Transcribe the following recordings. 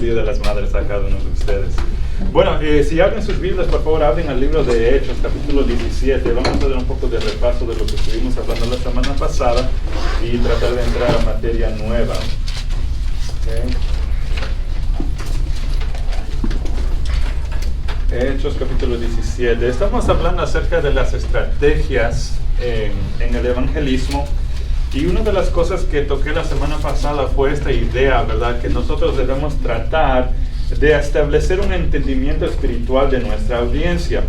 Feliz Día de las Madres a cada uno de ustedes. Bueno, si abren sus Biblias, por favor, abren al libro de Hechos, capítulo 17. Vamos a dar un poco de repaso de lo que estuvimos hablando la semana pasada y tratar de entrar a materia nueva. Okay. Hechos capítulo 17. Estamos hablando acerca de las estrategias en el evangelismo, y una de las cosas que toqué la semana pasada fue esta idea, ¿verdad? Que nosotros debemos tratar de establecer un entendimiento espiritual de nuestra audiencia.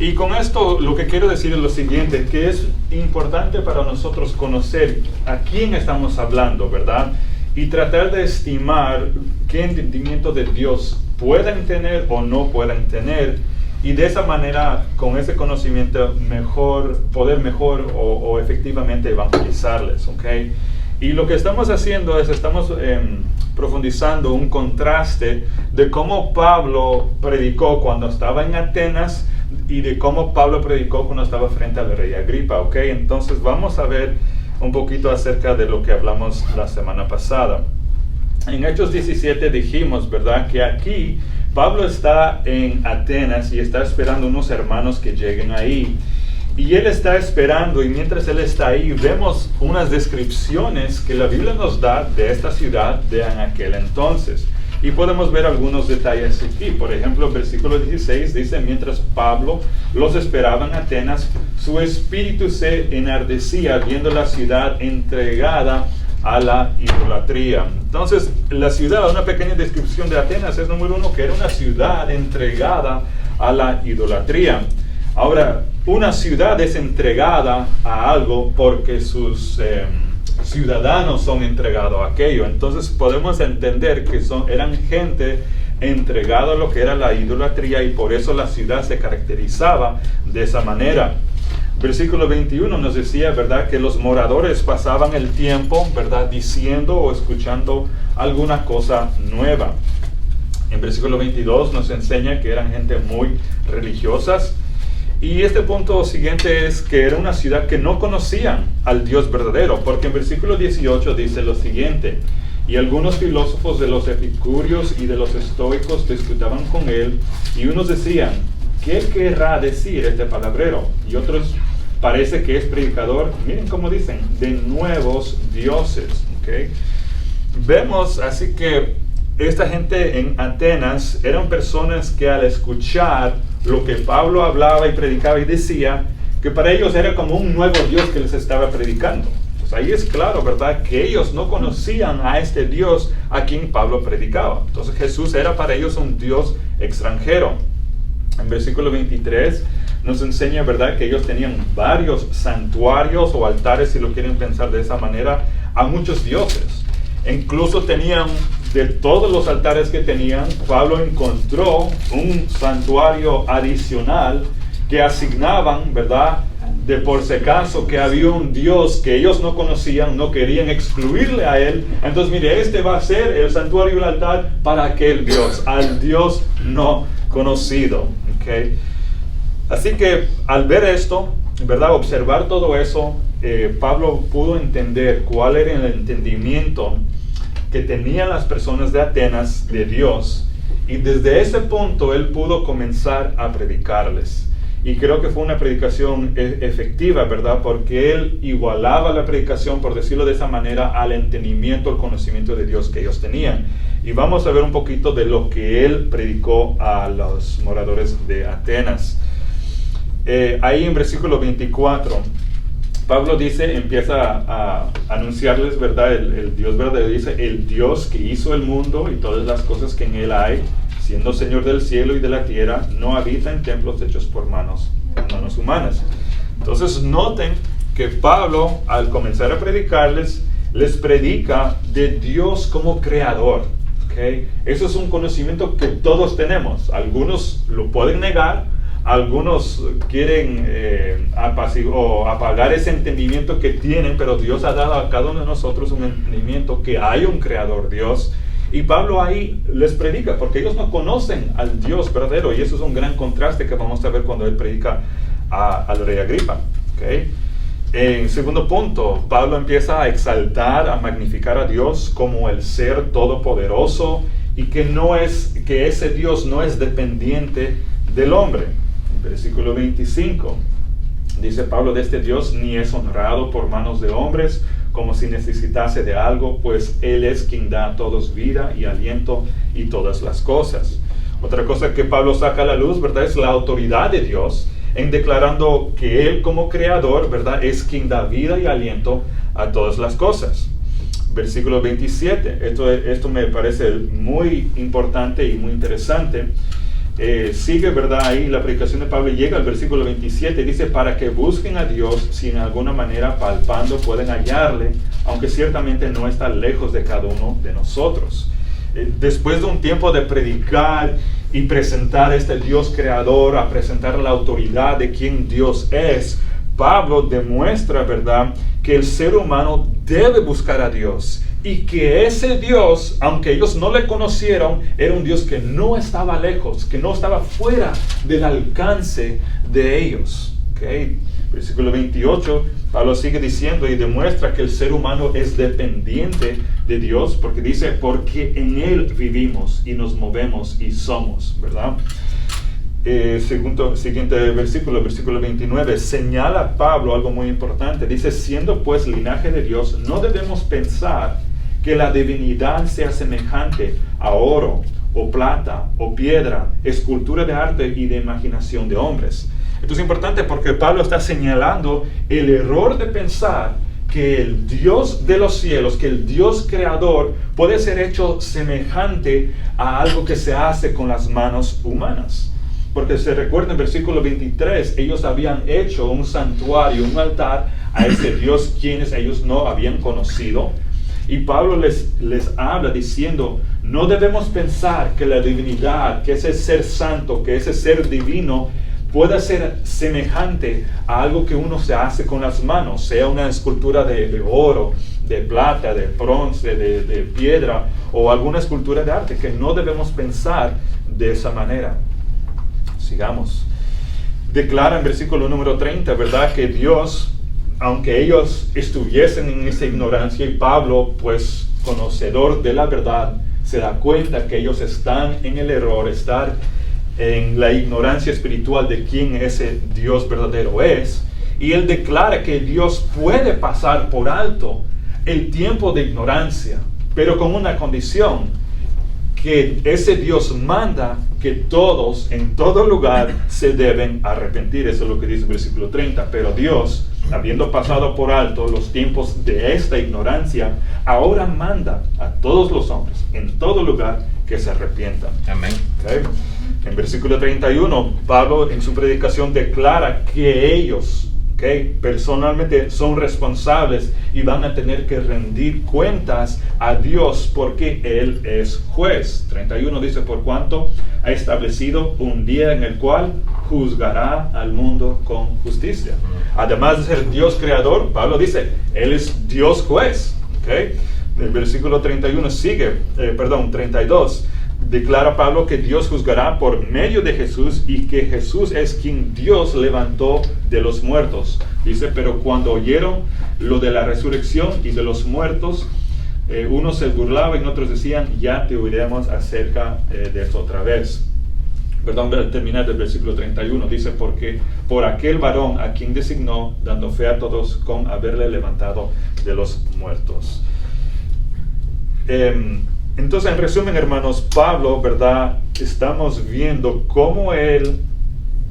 Y con esto lo que quiero decir es lo siguiente, que es importante para nosotros conocer a quién estamos hablando, ¿verdad? Y tratar de estimar qué entendimiento de Dios puedan tener o no puedan tener, y de esa manera, con ese conocimiento, poder mejor o efectivamente evangelizarles, ¿ok? Y lo que estamos haciendo es, estamos profundizando un contraste de cómo Pablo predicó cuando estaba en Atenas y de cómo Pablo predicó cuando estaba frente al rey Agripa, ¿ok? Entonces vamos a ver un poquito acerca de lo que hablamos la semana pasada. En Hechos 17 dijimos, ¿verdad?, que aquí Pablo está en Atenas y está esperando unos hermanos que lleguen ahí. Y él está esperando, y mientras él está ahí, vemos unas descripciones que la Biblia nos da de esta ciudad de en aquel entonces. Y podemos ver algunos detalles aquí. Por ejemplo, el versículo 16 dice: mientras Pablo los esperaba en Atenas, su espíritu se enardecía viendo la ciudad entregada a la idolatría. Entonces, la ciudad, una pequeña descripción de Atenas es, número uno, que era una ciudad entregada a la idolatría. Ahora, una ciudad es entregada a algo porque sus ciudadanos son entregados a aquello. Entonces podemos entender que eran gente entregada a lo que era la idolatría, y por eso la ciudad se caracterizaba de esa manera. Versículo 21 nos decía, ¿verdad?, que los moradores pasaban el tiempo, ¿verdad?, diciendo o escuchando alguna cosa nueva. En versículo 22 nos enseña que eran gente muy religiosas. Y este punto siguiente es que era una ciudad que no conocían al Dios verdadero, porque en versículo 18 dice lo siguiente: y algunos filósofos de los epicúreos y de los estoicos disputaban con él, y unos decían: ¿qué querrá decir este palabrero? Y otros, parece que es predicador, miren cómo dicen, de nuevos dioses. ¿Okay? Vemos así que esta gente en Atenas eran personas que al escuchar lo que Pablo hablaba y predicaba y decía, que para ellos era como un nuevo Dios que les estaba predicando. Pues ahí es claro, ¿verdad?, que ellos no conocían a este Dios a quien Pablo predicaba. Entonces Jesús era para ellos un Dios extranjero. En versículo 23 nos enseña, ¿verdad?, que ellos tenían varios santuarios o altares, si lo quieren pensar de esa manera, a muchos dioses. Incluso tenían, de todos los altares que tenían, Pablo encontró un santuario adicional que asignaban, ¿verdad?, de por si acaso que había un Dios que ellos no conocían, no querían excluirle a él. Entonces, mire, este va a ser el santuario y el altar para aquel Dios, al Dios no conocido. ¿Okay? Así que al ver esto, ¿verdad?, observar todo eso, Pablo pudo entender cuál era el entendimiento que tenían las personas de Atenas de Dios, y desde ese punto él pudo comenzar a predicarles. Y creo que fue una predicación efectiva, ¿verdad?, porque él igualaba la predicación, por decirlo de esa manera, al entendimiento, al conocimiento de Dios que ellos tenían. Y vamos a ver un poquito de lo que él predicó a los moradores de Atenas. Ahí en versículo 24, Pablo empieza a anunciarles, ¿verdad?, el Dios verdadero. Dice: el Dios que hizo el mundo y todas las cosas que en él hay, siendo Señor del cielo y de la tierra, no habita en templos hechos por manos humanas. Entonces noten que Pablo, al comenzar a predicarles, les predica de Dios como creador. ¿Okay? Eso es un conocimiento que todos tenemos. Algunos lo pueden negar, algunos quieren apagar ese entendimiento que tienen, pero Dios ha dado a cada uno de nosotros un entendimiento que hay un creador Dios. Y Pablo ahí les predica, porque ellos no conocen al Dios verdadero, y eso es un gran contraste que vamos a ver cuando él predica al rey Agripa. ¿Okay? En segundo punto, Pablo empieza a exaltar, a magnificar a Dios como el ser todopoderoso y que ese Dios no es dependiente del hombre. Versículo 25, dice Pablo de este Dios, ni es honrado por manos de hombres, como si necesitase de algo, pues Él es quien da a todos vida y aliento y todas las cosas. Otra cosa que Pablo saca a la luz, ¿verdad?, es la autoridad de Dios, en declarando que Él como creador, ¿verdad?, es quien da vida y aliento a todas las cosas. Versículo 27, esto me parece muy importante y muy interesante. Sigue, ¿verdad?, ahí la predicación de Pablo y llega al versículo 27, dice, para que busquen a Dios si en alguna manera palpando pueden hallarle, aunque ciertamente no está lejos de cada uno de nosotros. Después de un tiempo de predicar y presentar a este Dios creador, a presentar la autoridad de quien Dios es, Pablo demuestra, ¿verdad?, que el ser humano debe buscar a Dios y que ese Dios, aunque ellos no le conocieron, era un Dios que no estaba lejos, que no estaba fuera del alcance de ellos. ¿Okay? Versículo 28, Pablo sigue diciendo y demuestra que el ser humano es dependiente de Dios, porque dice, porque en Él vivimos y nos movemos y somos, ¿verdad? Siguiente versículo 29, señala Pablo algo muy importante. Dice, siendo pues linaje de Dios, no debemos pensar que la divinidad sea semejante a oro, o plata, o piedra, escultura de arte y de imaginación de hombres. Esto es importante porque Pablo está señalando el error de pensar que el Dios de los cielos, que el Dios creador puede ser hecho semejante a algo que se hace con las manos humanas. Porque se recuerda en versículo 23, ellos habían hecho un santuario, un altar a ese Dios quienes ellos no habían conocido. Y Pablo les habla diciendo, no debemos pensar que la divinidad, que ese ser santo, que ese ser divino pueda ser semejante a algo que uno se hace con las manos, sea una escultura de oro, de plata, de bronce, de piedra o alguna escultura de arte, que no debemos pensar de esa manera. Sigamos. Declara en versículo número 30, ¿verdad?, que Dios, aunque ellos estuviesen en esa ignorancia, y Pablo, pues conocedor de la verdad, se da cuenta que ellos están en el error, estar en la ignorancia espiritual de quién ese Dios verdadero es, y él declara que Dios puede pasar por alto el tiempo de ignorancia, pero con una condición, que ese Dios manda que todos, en todo lugar, se deben arrepentir. Eso es lo que dice el versículo 30. Pero Dios, habiendo pasado por alto los tiempos de esta ignorancia, ahora manda a todos los hombres, en todo lugar, que se arrepientan. Amén. ¿Okay? En versículo 31, Pablo en su predicación declara que ellos, personalmente son responsables y van a tener que rendir cuentas a Dios porque Él es juez. 31 dice, por cuanto ha establecido un día en el cual juzgará al mundo con justicia. Además de ser Dios creador, Pablo dice, Él es Dios juez. El versículo 32. Declara Pablo que Dios juzgará por medio de Jesús y que Jesús es quien Dios levantó de los muertos. Dice, pero cuando oyeron lo de la resurrección y de los muertos, unos se burlaban y otros decían, ya te oiremos acerca de esto otra vez. Perdón, voy a terminar del versículo 31. Dice, porque por aquel varón a quien designó, dando fe a todos con haberle levantado de los muertos. Entonces, en resumen, hermanos, Pablo, ¿verdad?, estamos viendo cómo él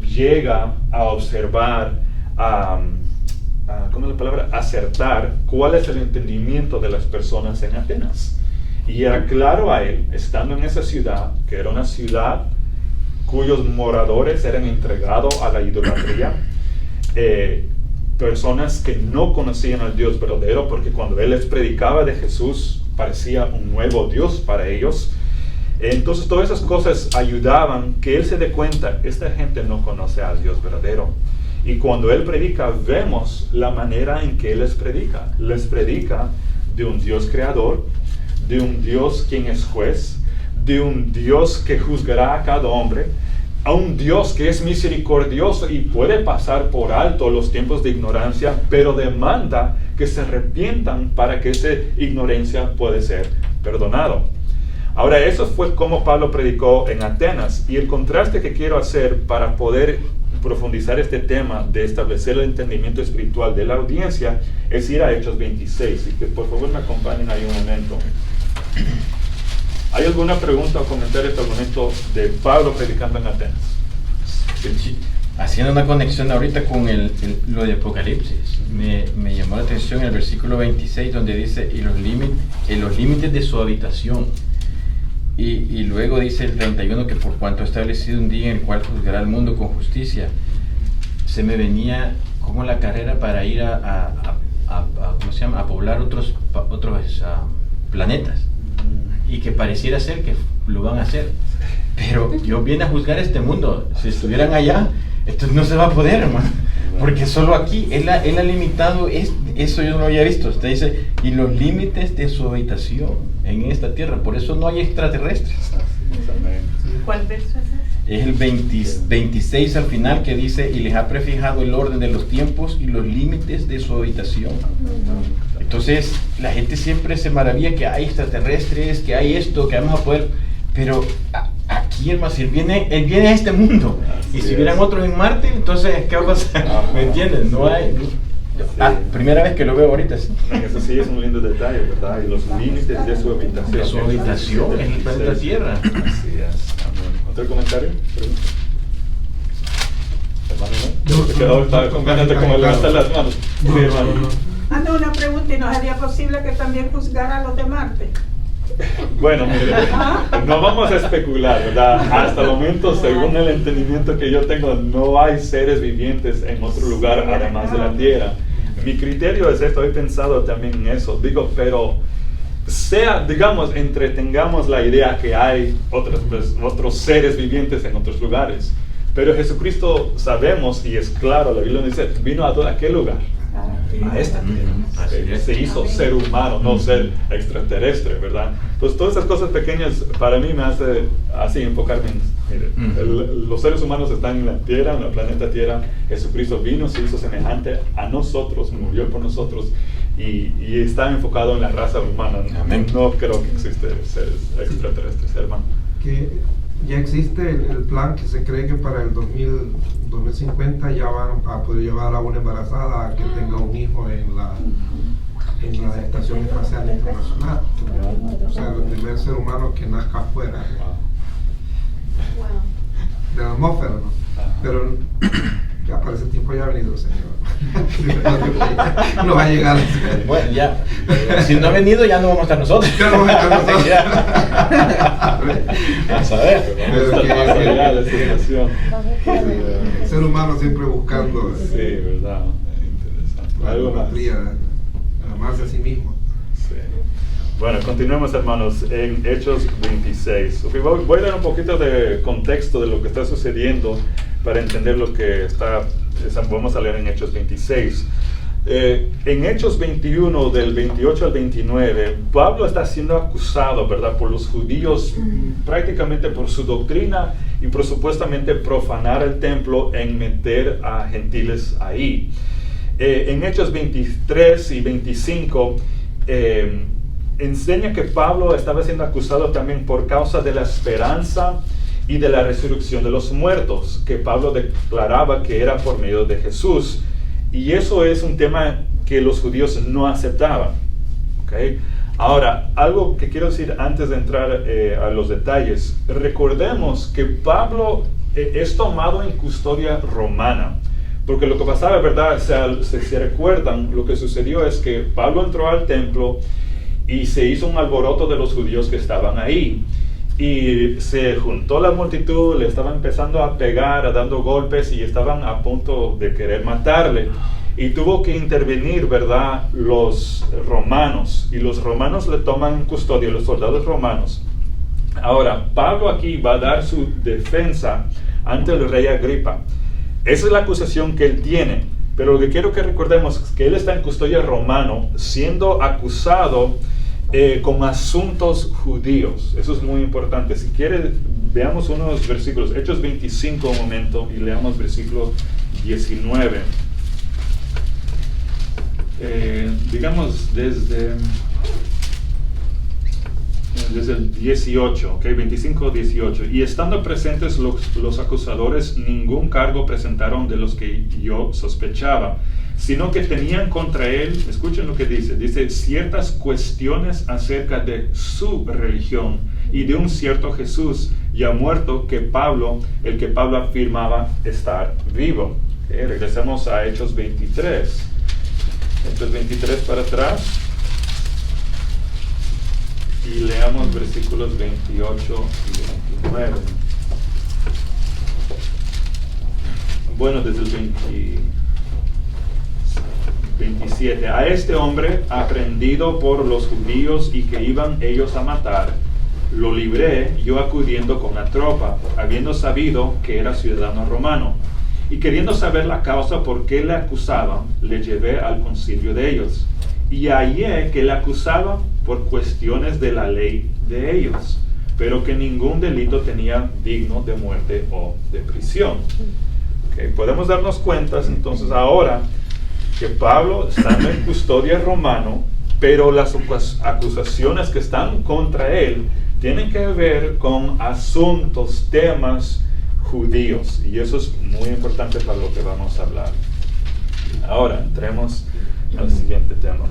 llega a observar, ¿cómo es la palabra? Acertar cuál es el entendimiento de las personas en Atenas. Y era claro a él, estando en esa ciudad, que era una ciudad cuyos moradores eran entregados a la idolatría, personas que no conocían al Dios verdadero, porque cuando él les predicaba de Jesús, parecía un nuevo Dios para ellos. Entonces todas esas cosas ayudaban que él se dé cuenta, esta gente no conoce al Dios verdadero. Y cuando él predica, vemos la manera en que él les predica. Les predica de un Dios creador, de un Dios quien es juez, de un Dios que juzgará a cada hombre, a un Dios que es misericordioso y puede pasar por alto los tiempos de ignorancia, pero demanda que se arrepientan para que esa ignorancia pueda ser perdonado. Ahora, eso fue como Pablo predicó en Atenas, y el contraste que quiero hacer para poder profundizar este tema de establecer el entendimiento espiritual de la audiencia es ir a Hechos 26, y que por favor me acompañen ahí un momento. ¿Hay alguna pregunta o comentario hasta el momento de Pablo predicando en Atenas? Sí. Haciendo una conexión ahorita con lo de Apocalipsis, me llamó la atención el versículo 26 donde dice, y los límites de su habitación. Y luego dice el 31 que por cuanto ha establecido un día en el cual juzgará al mundo con justicia. Se me venía como la carrera para ir ¿cómo se llama? A poblar otros planetas. Y que pareciera ser que lo van a hacer. Pero Dios viene a juzgar este mundo. Si estuvieran allá, esto no se va a poder, hermano. Porque solo aquí, Él ha limitado, eso yo no lo había visto. Usted dice, y los límites de su habitación en esta tierra. Por eso no hay extraterrestres. ¿Cuál verso es ese? Es el 26 al final que dice, y les ha prefijado el orden de los tiempos y los límites de su habitación. Entonces, la gente siempre se maravilla que hay extraterrestres, que hay esto, que vamos a poder... Pero aquí, hermano, si él viene a este mundo, y si hubieran otros en Marte, entonces, ¿qué va a pasar? ¿Me entiendes? No hay... primera vez que lo veo ahorita. ¿Sí? Eso sí es un lindo detalle, ¿verdad? Y los límites de su habitación. De su habitación en el planeta Tierra. Así es. ¿Otro comentario? ¿Pregunta? Hermano, ¿no? Se quedó, estaba con ganas de como levantar las manos. Sí, hermano. No, una pregunta, ¿y no sería posible que también juzgara a los de Marte? Bueno, mire, no vamos a especular, ¿verdad? Hasta el momento, según el entendimiento que yo tengo, no hay seres vivientes en otro lugar además de la Tierra. Mi criterio es esto, he pensado también en eso, digo, pero digamos, entretengamos la idea que hay otros seres vivientes en otros lugares, pero Jesucristo sabemos, y es claro, la Biblia dice, vino a qué lugar, a esta tierra, se hizo ser humano, no ser extraterrestre, ¿verdad? Entonces todas esas cosas pequeñas para mí me hace así enfocarme en, los seres humanos están en la tierra, en el planeta Tierra. Jesucristo vino, se hizo semejante a nosotros, murió por nosotros, y está enfocado en la raza humana. Amén. No creo que existen seres extraterrestres, hermano. Que ya existe el plan que se cree que para el 2050 ya van a poder llevar a una embarazada a que tenga un hijo en la Estación Espacial Internacional. O sea, el primer ser humano que nazca afuera de la atmósfera, ¿no? Pero ya para ese tiempo ya ha venido el Señor. No va a llegar. Bueno, ya. Si no ha venido, ya no vamos a estar nosotros. Ya no vamos a estar nosotros. Vamos a ver. El ser humano siempre buscando. Sí, verdad. Interesante. Algo más. Amarse a sí mismo. Sí. Bueno, continuemos, hermanos, en Hechos 26. Okay, voy a dar un poquito de contexto de lo que está sucediendo para entender lo que vamos a leer en Hechos 26. En Hechos 21, del 28 al 29, Pablo está siendo acusado, ¿verdad?, por los judíos, prácticamente por su doctrina y por supuestamente profanar el templo en meter a gentiles ahí. En Hechos 23 y 25, enseña que Pablo estaba siendo acusado también por causa de la esperanza y de la resurrección de los muertos, que Pablo declaraba que era por medio de Jesús. Y eso es un tema que los judíos no aceptaban. ¿Okay? Ahora, algo que quiero decir antes de entrar a los detalles. Recordemos que Pablo es tomado en custodia romana. Porque lo que pasaba, ¿verdad? Si recuerdan, lo que sucedió es que Pablo entró al templo y se hizo un alboroto de los judíos que estaban ahí. Y se juntó la multitud, le estaban empezando a pegar, dando golpes, y estaban a punto de querer matarle. Y tuvo que intervenir, ¿verdad?, los romanos. Y los romanos le toman en custodia, los soldados romanos. Ahora, Pablo aquí va a dar su defensa ante el rey Agripa. Esa es la acusación que él tiene. Pero lo que quiero que recordemos es que él está en custodia romano, siendo acusado con asuntos judíos. Eso es muy importante. Si quiere, veamos unos versículos. Hechos 25 un momento y leamos versículo 19. Digamos desde desde el 18, ¿okay? 25-18. Y estando presentes los acusadores, ningún cargo presentaron de los que yo sospechaba, sino que tenían contra él, escuchen lo que dice ciertas cuestiones acerca de su religión y de un cierto Jesús ya muerto el que Pablo afirmaba estar vivo. Okay, regresamos a Hechos 23. Hechos 23 para atrás. Y leamos versículos 28 y 29. Bueno, desde el 27. A este hombre, aprendido por los judíos y que iban ellos a matar, lo libré yo acudiendo con la tropa, habiendo sabido que era ciudadano romano. Y queriendo saber la causa por qué le acusaban, le llevé al concilio de ellos. Y hallé que le acusaban por cuestiones de la ley de ellos, pero que ningún delito tenía digno de muerte o de prisión. Okay, podemos darnos cuenta entonces ahora que Pablo está en custodia romano, pero las acusaciones que están contra él tienen que ver con asuntos, temas judíos, y eso es muy importante para lo que vamos a hablar. Ahora entremos al siguiente tema.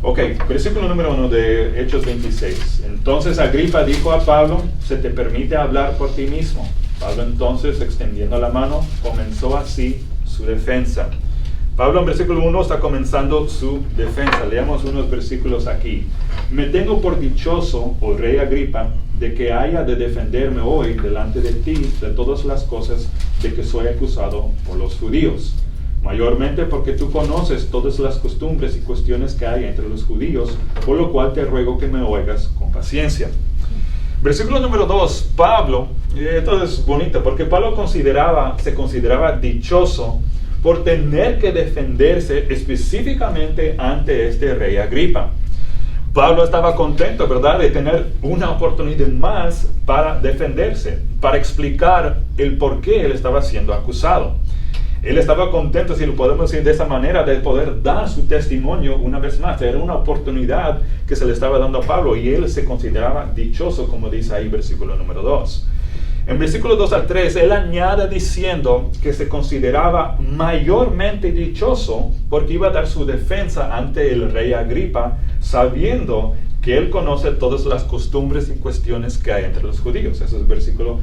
Ok, versículo número 1 de Hechos 26. Entonces Agripa dijo a Pablo: se te permite hablar por ti mismo. Pablo entonces, extendiendo la mano, comenzó así su defensa. Pablo en versículo 1 está comenzando su defensa. Leamos unos versículos aquí. Me tengo por dichoso, oh rey Agripa, de que haya de defenderme hoy delante de ti de todas las cosas de que soy acusado por los judíos. Mayormente porque tú conoces todas las costumbres y cuestiones que hay entre los judíos, por lo cual te ruego que me oigas con paciencia. Versículo número 2, Pablo, esto es bonito, porque Pablo se consideraba dichoso por tener que defenderse específicamente ante este rey Agripa. Pablo estaba contento, ¿verdad?, de tener una oportunidad más para defenderse, para explicar el por qué él estaba siendo acusado. Él estaba contento, si lo podemos decir de esa manera, de poder dar su testimonio una vez más. Era una oportunidad que se le estaba dando a Pablo y él se consideraba dichoso, como dice ahí versículo número 2. En versículo 2 al 3, él añade diciendo que se consideraba mayormente dichoso porque iba a dar su defensa ante el rey Agripa, sabiendo que él conoce todas las costumbres y cuestiones que hay entre los judíos. Eso es versículo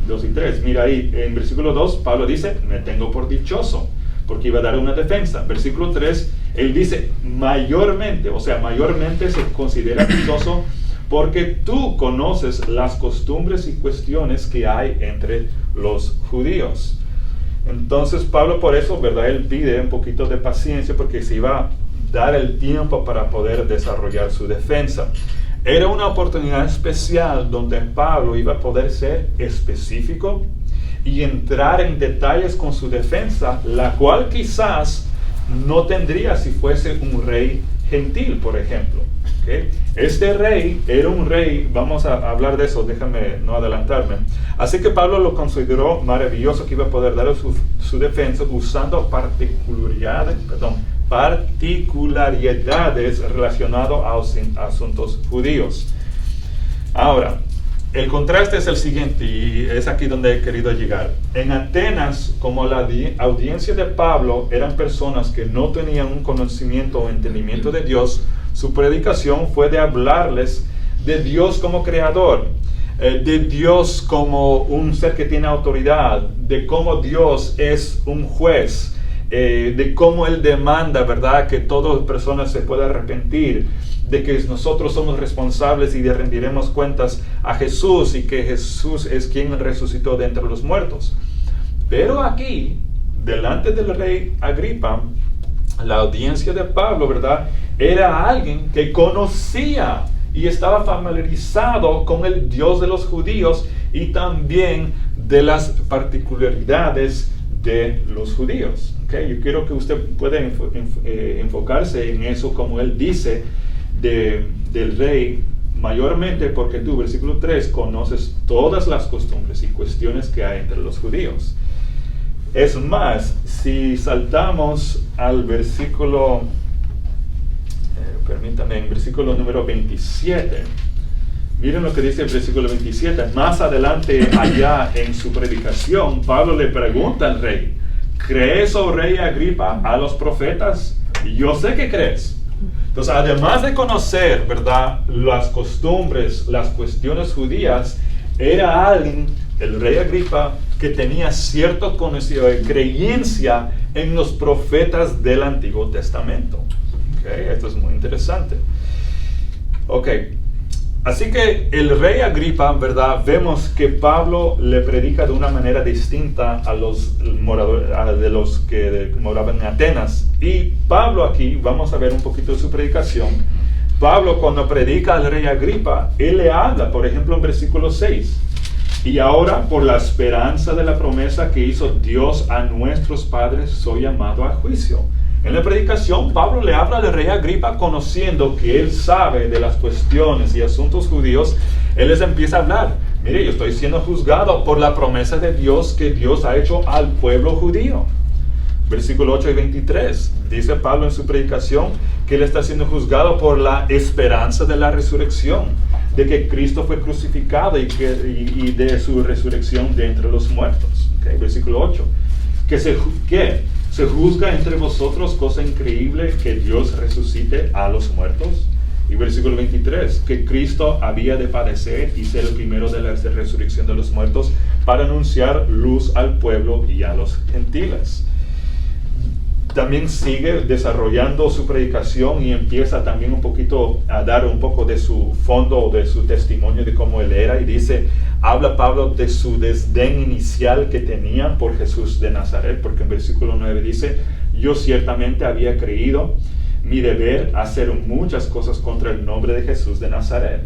2 y 3. Mira ahí, en versículo 2, Pablo dice, me tengo por dichoso, porque iba a dar una defensa. Versículo 3, él dice, mayormente, o sea, mayormente se considera dichoso porque tú conoces las costumbres y cuestiones que hay entre los judíos. Entonces Pablo por eso, ¿verdad?, él pide un poquito de paciencia porque se iba a dar el tiempo para poder desarrollar su defensa. Era una oportunidad especial donde Pablo iba a poder ser específico y entrar en detalles con su defensa, la cual quizás no tendría si fuese un rey gentil, por ejemplo. ¿Okay? Este rey era un rey, vamos a hablar de eso, déjame no adelantarme. Así que Pablo lo consideró maravilloso que iba a poder dar su defensa usando particularidades relacionadas a asuntos judíos. Ahora, el contraste es el siguiente, y es aquí donde he querido llegar. En Atenas, como la audiencia de Pablo eran personas que no tenían un conocimiento o entendimiento de Dios, su predicación fue de hablarles de Dios como creador, de Dios como un ser que tiene autoridad, de cómo Dios es un juez, de cómo Él demanda, ¿verdad?, que todas las personas se puedan arrepentir, de que nosotros somos responsables y le rendiremos cuentas a Jesús y que Jesús es quien resucitó de entre los muertos. Pero aquí, delante del rey Agripa, la audiencia de Pablo, ¿verdad?, era alguien que conocía y estaba familiarizado con el Dios de los judíos y también de las particularidades de los judíos. ¿Okay? Yo quiero que usted pueda enfocarse en eso, como él dice del rey, mayormente porque tú, versículo 3, conoces todas las costumbres y cuestiones que hay entre los judíos. Es más, si saltamos al versículo, en versículo número 27, Miren lo que dice el versículo 27. Más adelante, allá en su predicación, Pablo le pregunta al rey, ¿crees, oh rey Agripa, a los profetas? Yo sé que crees. Entonces, además de conocer, ¿verdad?, las costumbres, las cuestiones judías, era alguien, el rey Agripa, que tenía cierto conocimiento, creencia en los profetas del Antiguo Testamento. Okay, esto es muy interesante. Ok, así que el rey Agripa, ¿verdad?, vemos que Pablo le predica de una manera distinta a los moradores, de los que moraban en Atenas. Y Pablo aquí, vamos a ver un poquito de su predicación. Pablo, cuando predica al rey Agripa, él le habla, por ejemplo, en versículo 6. Y ahora, por la esperanza de la promesa que hizo Dios a nuestros padres, soy llamado a juicio. En la predicación, Pablo le habla al rey Agripa, conociendo que él sabe de las cuestiones y asuntos judíos. Él les empieza a hablar. Mire, yo estoy siendo juzgado por la promesa de Dios que Dios ha hecho al pueblo judío. Versículo 8 y 23. Dice Pablo en su predicación que él está siendo juzgado por la esperanza de la resurrección, de que Cristo fue crucificado y de su resurrección de entre los muertos. Okay, versículo 8. Que se juzga entre vosotros cosa increíble que Dios resucite a los muertos. Y versículo 23, que Cristo había de padecer y ser el primero de la resurrección de los muertos para anunciar luz al pueblo y a los gentiles. También sigue desarrollando su predicación y empieza también un poquito a dar un poco de su fondo, de su testimonio de cómo él era. Y dice, habla Pablo de su desdén inicial que tenía por Jesús de Nazaret, porque en versículo 9 dice, yo ciertamente había creído mi deber hacer muchas cosas contra el nombre de Jesús de Nazaret.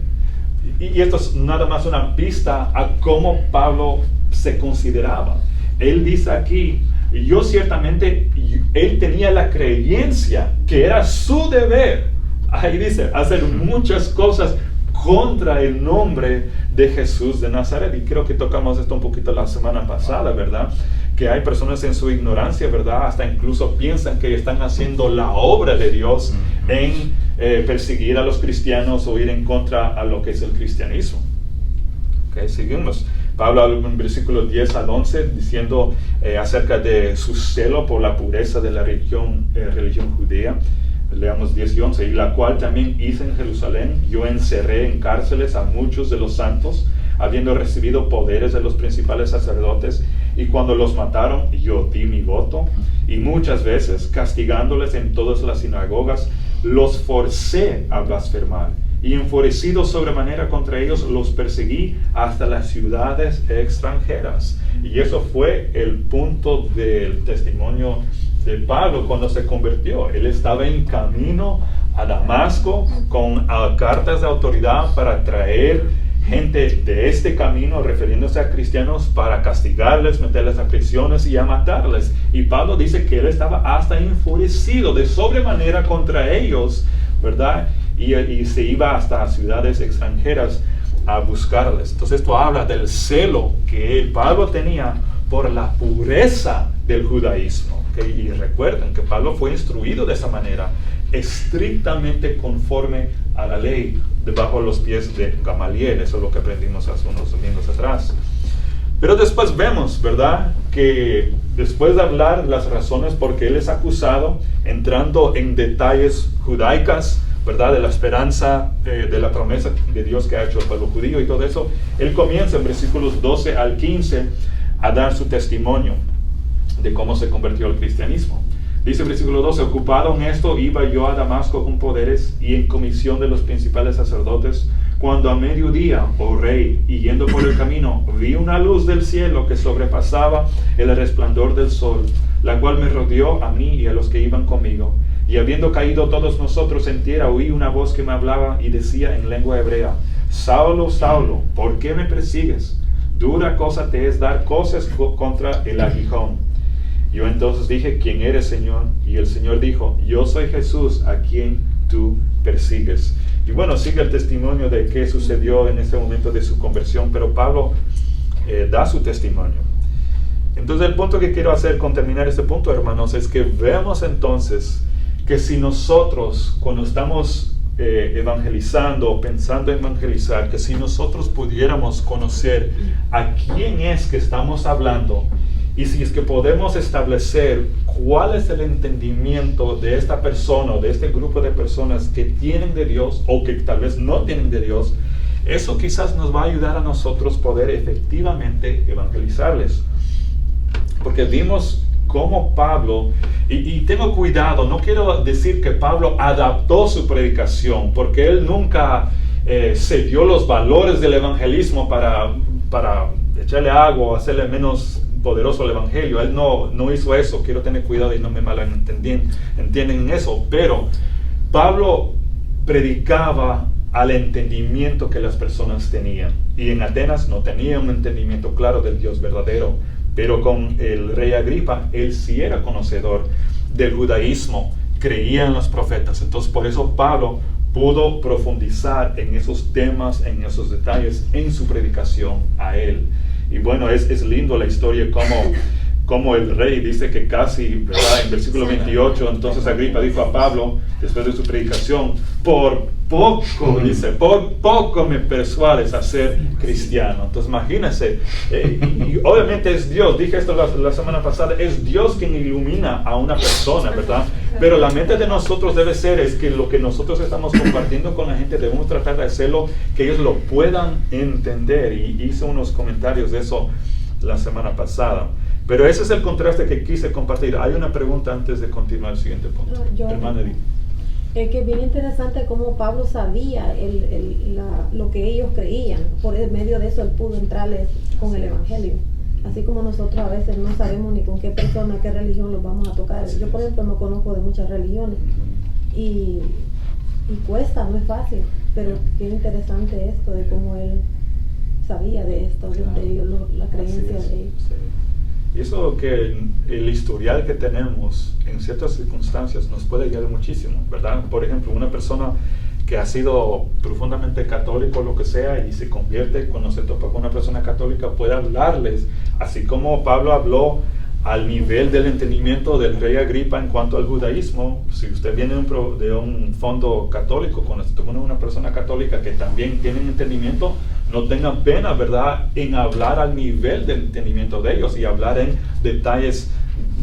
Y esto es nada más una pista a cómo Pablo se consideraba. Él dice aquí, yo ciertamente, él tenía la creencia que era su deber, ahí dice, hacer muchas cosas contra el nombre de Jesús de Nazaret. Y creo que tocamos esto un poquito la semana pasada, ¿verdad? Que hay personas en su ignorancia, ¿verdad? Hasta incluso piensan que están haciendo la obra de Dios en perseguir a los cristianos o ir en contra a lo que es el cristianismo. Ok, seguimos. Pablo habla en versículos 10 al 11 diciendo acerca de su celo por la pureza de la religión judía. Leamos 10 y 11. Y la cual también hice en Jerusalén. Yo encerré en cárceles a muchos de los santos, habiendo recibido poderes de los principales sacerdotes. Y cuando los mataron, yo di mi voto. Y muchas veces, castigándoles en todas las sinagogas, los forcé a blasfemar. Y enfurecido sobremanera contra ellos, los perseguí hasta las ciudades extranjeras. Y eso fue el punto del testimonio de Pablo cuando se convirtió. Él estaba en camino a Damasco con cartas de autoridad para traer gente de este camino, refiriéndose a cristianos, para castigarles, meterles a prisiones y a matarles. Y Pablo dice que él estaba hasta enfurecido de sobremanera contra ellos, ¿verdad? Y se iba hasta ciudades extranjeras a buscarles. Entonces esto habla del celo que Pablo tenía por la pureza del judaísmo. ¿Okay? Y recuerden que Pablo fue instruido de esa manera, estrictamente conforme a la ley, debajo de los pies de Gamaliel. Eso es lo que aprendimos hace unos domingos atrás. Pero después vemos, ¿verdad?, que después de hablar las razones por qué él es acusado, entrando en detalles judaicas, ¿verdad?, de la esperanza, de la promesa de Dios que ha hecho el pueblo judío y todo eso, él comienza en versículos 12 al 15 a dar su testimonio de cómo se convirtió al cristianismo. Dice el versículo 12, ocupado en esto, iba yo a Damasco con poderes y en comisión de los principales sacerdotes, cuando a mediodía, oh rey, y yendo por el camino, vi una luz del cielo que sobrepasaba el resplandor del sol, la cual me rodeó a mí y a los que iban conmigo. Y habiendo caído todos nosotros en tierra, oí una voz que me hablaba y decía en lengua hebrea, Saulo, Saulo, ¿por qué me persigues? Dura cosa te es dar cosas contra el aguijón. Yo entonces dije, ¿quién eres, Señor? Y el Señor dijo, yo soy Jesús, a quien tú persigues. Y bueno, sigue el testimonio de qué sucedió en este momento de su conversión, pero Pablo da su testimonio. Entonces el punto que quiero hacer con terminar este punto, hermanos, es que veamos entonces que si nosotros, cuando estamos evangelizando o pensando en evangelizar, que si nosotros pudiéramos conocer a quién es que estamos hablando y si es que podemos establecer cuál es el entendimiento de esta persona o de este grupo de personas que tienen de Dios o que tal vez no tienen de Dios, eso quizás nos va a ayudar a nosotros poder efectivamente evangelizarles. Porque vimos cómo Pablo, y tengo cuidado, no quiero decir que Pablo adaptó su predicación, porque él nunca cedió los valores del evangelismo para echarle agua o hacerle menos poderoso el evangelio. Él no hizo eso. Quiero tener cuidado y no me malentienden eso, pero Pablo predicaba al entendimiento que las personas tenían, y en Atenas no tenía un entendimiento claro del Dios verdadero, pero con el rey Agripa, él sí era conocedor del judaísmo, creía en los profetas. Entonces por eso Pablo pudo profundizar en esos temas, en esos detalles, en su predicación a él. Y bueno, es lindo la historia como el rey dice que casi, ¿verdad? En versículo 28, entonces Agripa dijo a Pablo, después de su predicación, por poco me persuades a ser cristiano. Entonces imagínense, y obviamente es Dios, dije esto la semana pasada, es Dios quien ilumina a una persona, ¿verdad? Pero la mente de nosotros debe ser, es que lo que nosotros estamos compartiendo con la gente debemos tratar de hacerlo, que ellos lo puedan entender, y hice unos comentarios de eso la semana pasada. Pero ese es el contraste que quise compartir. Hay una pregunta antes de continuar al siguiente punto. Hermana Edith. Es que es bien interesante cómo Pablo sabía lo que ellos creían. Por medio de eso él pudo entrarles con el evangelio. Así como nosotros a veces no sabemos ni con qué persona, qué religión los vamos a tocar. Yo, por ejemplo, no conozco de muchas religiones. Y cuesta, no es fácil. Pero bien interesante esto de cómo él sabía de esto, de ellos, la creencia de ellos. Sí. Y eso que el historial que tenemos en ciertas circunstancias nos puede ayudar muchísimo, ¿verdad? Por ejemplo, una persona que ha sido profundamente católico o lo que sea y se convierte, cuando se topa con una persona católica, puede hablarles, así como Pablo habló al nivel del entendimiento del rey Agripa en cuanto al judaísmo. Si usted viene de un fondo católico, cuando se topa con una persona católica que también tiene entendimiento, no tengan pena, ¿verdad?, en hablar al nivel del entendimiento de ellos y hablar en detalles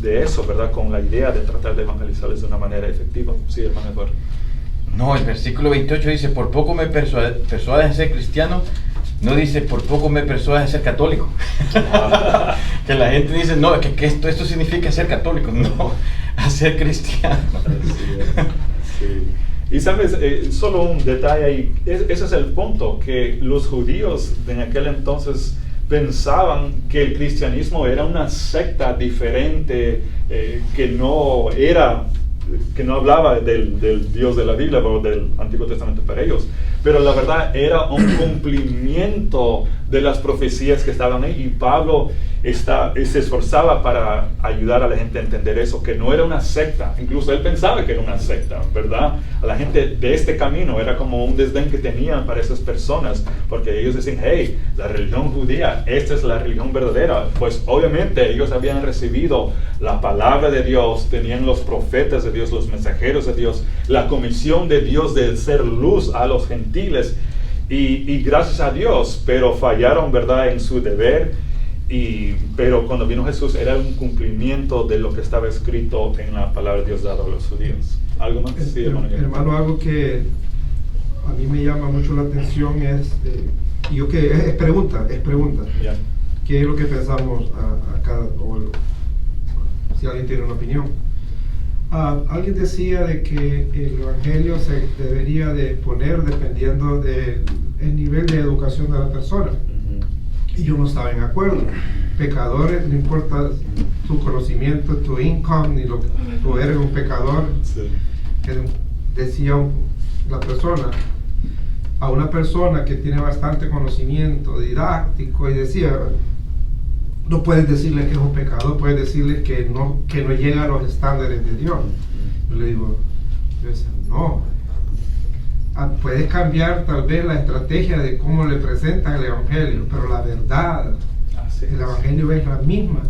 de eso, ¿verdad?, con la idea de tratar de evangelizarles de una manera efectiva. Sí, hermano Eduardo. No, el versículo 28 dice, por poco me persuades a ser cristiano. No dice, por poco me persuades a ser católico. Que la gente dice, no, que esto significa ser católico. No, a ser cristiano. Sí. Y sabes, solo un detalle ahí, ese es el punto, que los judíos en aquel entonces pensaban que el cristianismo era una secta diferente, que no hablaba del Dios de la Biblia o del Antiguo Testamento para ellos, pero la verdad era un cumplimiento de las profecías que estaban ahí, y Pablo se esforzaba para ayudar a la gente a entender eso, que no era una secta. Incluso él pensaba que era una secta, ¿verdad? A la gente de este camino era como un desdén que tenían para esas personas, porque ellos decían, hey, la religión judía, esta es la religión verdadera. Pues obviamente ellos habían recibido la palabra de Dios, tenían los profetas de Dios, los mensajeros de Dios, la comisión de Dios de ser luz a los gentiles, y gracias a Dios, pero fallaron, ¿verdad?, en su deber. Pero cuando vino Jesús era un cumplimiento de lo que estaba escrito en la palabra de Dios dada a los judíos. ¿Algo más? Sí, hermano, algo que a mí me llama mucho la atención es pregunta. Yeah. ¿Qué es lo que pensamos acá? O si alguien tiene una opinión. Alguien decía de que el evangelio se debería de poner dependiendo del nivel de educación de la persona. Y yo no estaba en acuerdo. Pecadores, no importa tu conocimiento, tu income, ni lo que tú eres un pecador. Sí. Decía la persona, a una persona que tiene bastante conocimiento didáctico, y decía, no puedes decirle que es un pecador, puedes decirle que no llega a los estándares de Dios. Yo le digo, no. Puedes cambiar tal vez la estrategia de cómo le presentas el evangelio, pero la verdad, el evangelio es la misma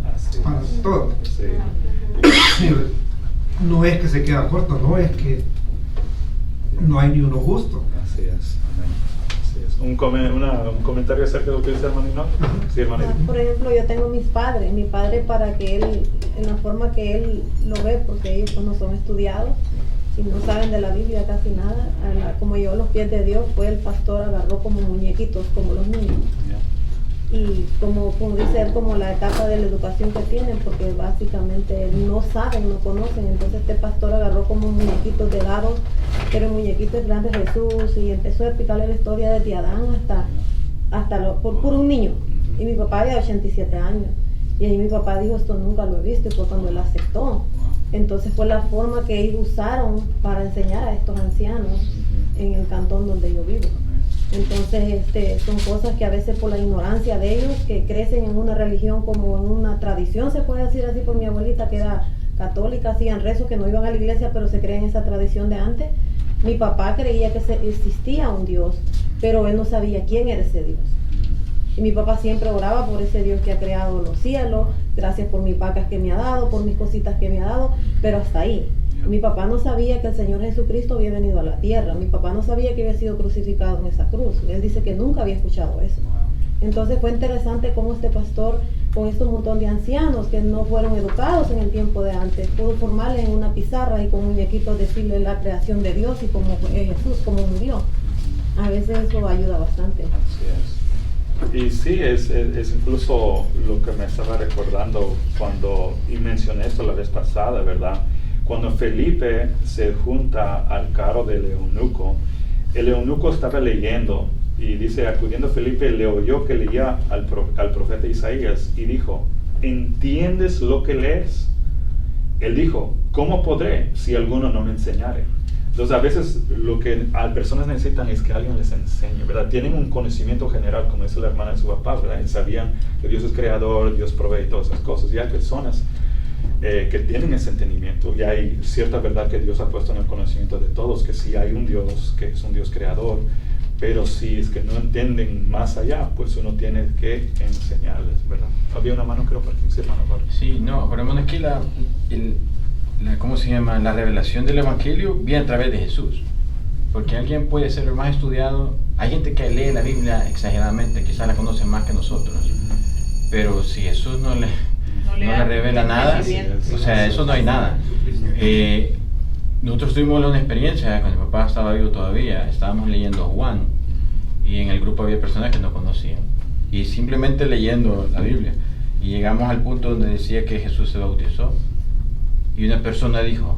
para todos. No es que se queda corto, no, es que no hay ni uno justo. Así es, amén. Así es. Un comentario acerca de lo que dice hermano Enoch. Sí, hermano. Por ejemplo, yo tengo mi padre para que él, en la forma que él lo ve, porque ellos pues, no son estudiados y no saben de la Biblia casi nada, como yo los pies de Dios, fue el pastor agarró como muñequitos, como los niños. Y como dice él, como la etapa de la educación que tienen, porque básicamente no saben, no conocen. Entonces este pastor agarró como muñequitos de dados, que eran muñequitos grandes de Jesús, y empezó a explicarle la historia desde Adán por un niño. Y mi papá de 87 años. Y ahí mi papá dijo, esto nunca lo he visto, y fue cuando él aceptó. Entonces fue la forma que ellos usaron para enseñar a estos ancianos en el cantón donde yo vivo. Entonces son cosas que a veces por la ignorancia de ellos, que crecen en una religión como en una tradición, se puede decir así, por mi abuelita que era católica, hacían rezos, que no iban a la iglesia, pero se creen en esa tradición de antes. Mi papá creía que existía un Dios, pero él no sabía quién era ese Dios. Y mi papá siempre oraba por ese Dios que ha creado los cielos, gracias por mis vacas que me ha dado, por mis cositas que me ha dado, pero hasta ahí. Mi papá no sabía que el Señor Jesucristo había venido a la tierra. Mi papá no sabía que había sido crucificado en esa cruz. Él dice que nunca había escuchado eso. Entonces fue interesante cómo este pastor, con este montón de ancianos que no fueron educados en el tiempo de antes, pudo formarle en una pizarra y con muñequitos decirle la creación de Dios y cómo fue Jesús, cómo murió. A veces eso ayuda bastante. Así es. Y sí, es incluso lo que me estaba recordando y mencioné esto la vez pasada, ¿verdad? Cuando Felipe se junta al carro del eunuco, el eunuco estaba leyendo y dice, acudiendo Felipe, le oyó que leía al profeta Isaías y dijo, ¿entiendes lo que lees? Él dijo, ¿cómo podré si alguno no me enseñare? Entonces a veces lo que personas necesitan es que alguien les enseñe, ¿verdad? Tienen un conocimiento general, como dice la hermana de su papá, ¿verdad? Y sabían que Dios es creador, Dios provee todas esas cosas. Y hay personas que tienen ese entendimiento, y hay cierta verdad que Dios ha puesto en el conocimiento de todos, que sí hay un Dios, que es un Dios creador, pero si es que no entienden más allá, pues uno tiene que enseñarles, ¿verdad? Había una mano, creo, para 15 hermanos. Sí, no, pero hermano, aquí ¿cómo se llama? La revelación del Evangelio viene a través de Jesús, porque alguien puede ser el más estudiado, hay gente que lee la Biblia exageradamente, quizás la conoce más que nosotros, pero si Jesús no le revela nada, o sea, eso no hay nada. Nosotros tuvimos una experiencia cuando mi papá estaba vivo todavía, estábamos leyendo Juan y en el grupo había personas que no conocían y simplemente leyendo la Biblia y llegamos al punto donde decía que Jesús se bautizó y una persona dijo,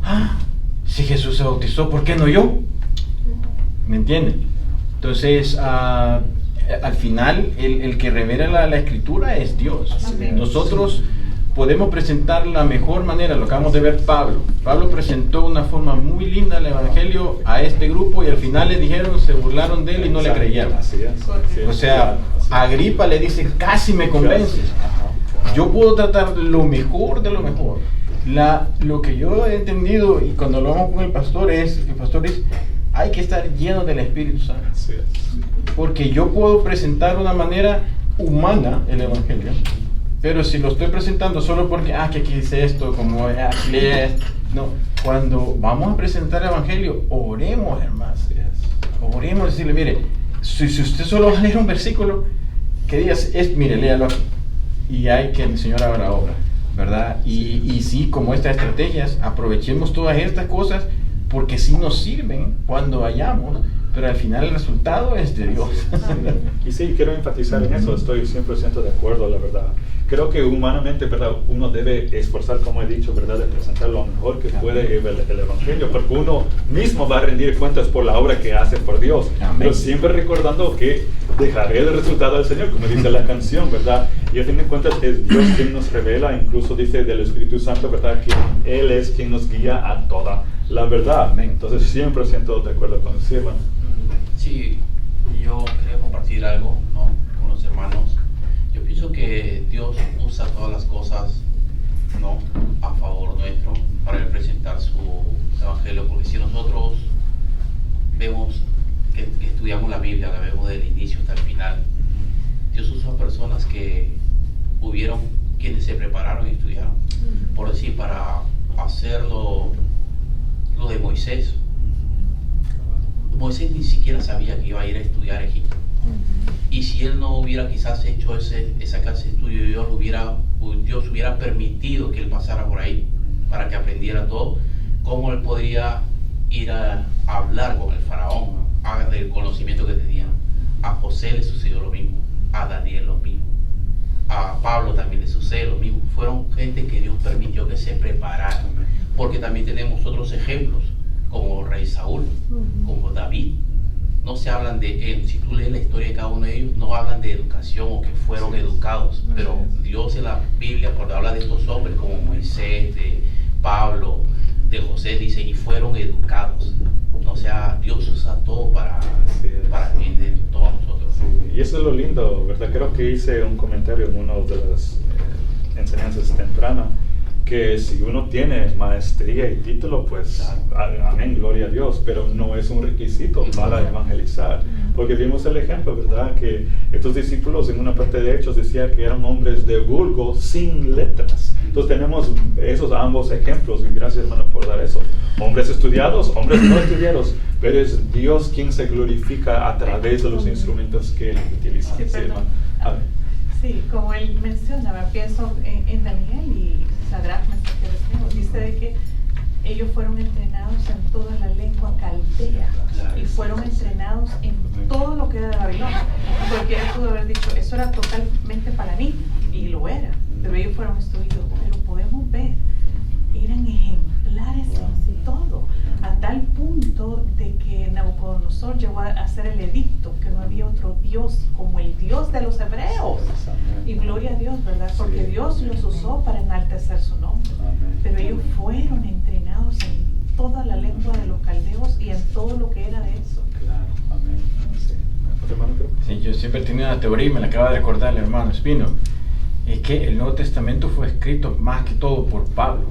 si Jesús se bautizó, ¿por qué no yo? ¿Me entienden? Entonces al final el que revela la escritura es Dios. Nosotros podemos presentar la mejor manera, lo acabamos de ver Pablo presentó una forma muy linda el Evangelio a este grupo y al final le dijeron, se burlaron de él y no le creyeron. O sea, Agripa le dice, casi me convences. Yo puedo tratar lo mejor de lo mejor. Lo que yo he entendido y cuando lo hago con el pastor dice, hay que estar lleno del Espíritu Santo. Porque yo puedo presentar de una manera humana el Evangelio, pero si lo estoy presentando solo porque, que aquí dice esto, como aquí lees, no. Cuando vamos a presentar el Evangelio, oremos, hermanos. Oremos, decirle, mire, si usted solo va a leer un versículo, que digas, mire, léalo aquí. Y hay que el Señor haga la obra, ¿verdad? Y sí, como estas estrategias, aprovechemos todas estas cosas, porque sí nos sirven cuando vayamos, pero al final el resultado es de Dios. Y sí, quiero enfatizar en eso, estoy 100% de acuerdo, la verdad. Creo que humanamente, ¿verdad? Uno debe esforzar, como he dicho, ¿verdad? De presentar lo mejor que puede el Evangelio, porque uno mismo va a rendir cuentas por la obra que hace por Dios. Amén. Pero siempre recordando que dejaré el resultado al Señor, como dice la canción, ¿verdad? Y a fin de cuentas es Dios quien nos revela, incluso dice del Espíritu Santo, ¿verdad? Que Él es quien nos guía a toda la verdad. Amén. Entonces 100% de acuerdo con eso, hermano. Sí, yo quería compartir algo, ¿no? Con los hermanos. Yo pienso que Dios usa todas las cosas, ¿no? A favor nuestro para presentar su Evangelio, porque si nosotros vemos que estudiamos la Biblia, la vemos del inicio hasta el final, Dios usa personas que hubieron quienes se prepararon y estudiaron, por decir, para hacer lo de Moisés. Moisés ni siquiera sabía que iba a ir a estudiar a Egipto. Y si él no hubiera quizás hecho esa clase de estudio, Dios hubiera permitido que él pasara por ahí para que aprendiera todo, ¿cómo él podría ir a hablar con el faraón del conocimiento que tenía? A José le sucedió lo mismo, a Daniel lo mismo, a Pablo también le sucede lo mismo. Fueron gente que Dios permitió que se prepararan, porque también tenemos otros ejemplos, como rey Saúl, como David. No se hablan de, si tú lees la historia de cada uno de ellos, no hablan de educación o que fueron educados, pero Dios en la Biblia, cuando habla de estos hombres como Moisés, de Pablo, de José, dice, y fueron educados. O sea, Dios usa todo para el bien de todos nosotros. Sí, y eso es lo lindo, ¿verdad? Creo que hice un comentario en una de las enseñanzas tempranas, que si uno tiene maestría y título, pues amén, gloria a Dios, pero no es un requisito para evangelizar, porque vimos el ejemplo, ¿verdad? Que estos discípulos en una parte de Hechos decía que eran hombres de vulgo sin letras. Entonces tenemos esos ambos ejemplos, y gracias, hermano, por dar eso. Hombres estudiados, hombres no estudiados, pero es Dios quien se glorifica a través de los instrumentos que él utiliza. Sí, Sí, hermano. A ver. Sí, como él mencionaba, pienso en Daniel y Sadrach, dice de que ellos fueron entrenados en toda la lengua caldea y fueron entrenados en todo lo que era de Babilonia. Cualquiera pudo haber dicho, eso era totalmente para mí, y lo era, pero ellos fueron instruidos. Pero podemos ver, eran ejemplares en todo, a tal punto de que Nabucodonosor llegó a hacer el edicto que no había otro Dios como el Dios de los hebreos. Y gloria a Dios, ¿verdad? Porque Dios los usó para enaltecer su nombre. Pero ellos fueron entrenados en toda la lengua de los caldeos y en todo lo que era de eso. Claro, amén. Sí. Hermano, creo. Sí, yo siempre he tenido una teoría y me la acaba de recordar el hermano Espino. Es que el Nuevo Testamento fue escrito más que todo por Pablo.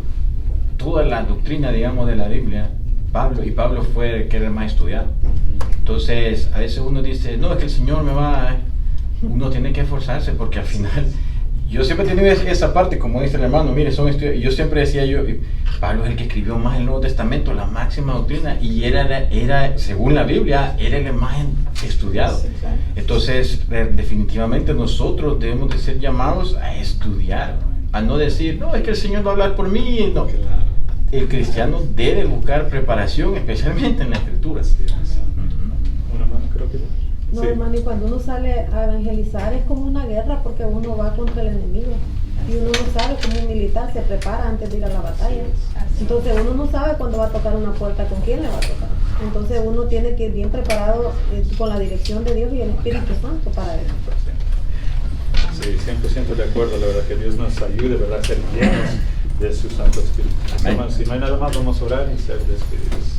Toda la doctrina, digamos, de la Biblia, Pablo fue el que era el más estudiado. Entonces, a veces uno dice, no, es que el Señor me va... Uno tiene que esforzarse porque al final... Yo siempre he tenido esa parte, como dice el hermano, mire, yo siempre decía Pablo es el que escribió más el Nuevo Testamento, la máxima doctrina, y era según la Biblia, era el más estudiado. Entonces, definitivamente nosotros debemos de ser llamados a estudiar, a no decir, no, es que el Señor va a hablar por mí, no. El cristiano debe buscar preparación, especialmente en la Escritura. Una mano, creo que No, sí. hermano, y cuando uno sale a evangelizar es como una guerra porque uno va contra el enemigo y uno no sabe, como un militar se prepara antes de ir a la batalla. Entonces uno no sabe cuándo va a tocar una puerta, con quién le va a tocar. Entonces uno tiene que ir bien preparado con la dirección de Dios y el Espíritu Santo para eso. Sí, 100% de acuerdo, la verdad, que Dios nos ayude, ¿verdad?, a ser llenos de su Santo Espíritu. Hermanos, si no hay nada más, vamos a orar y ser despedidos.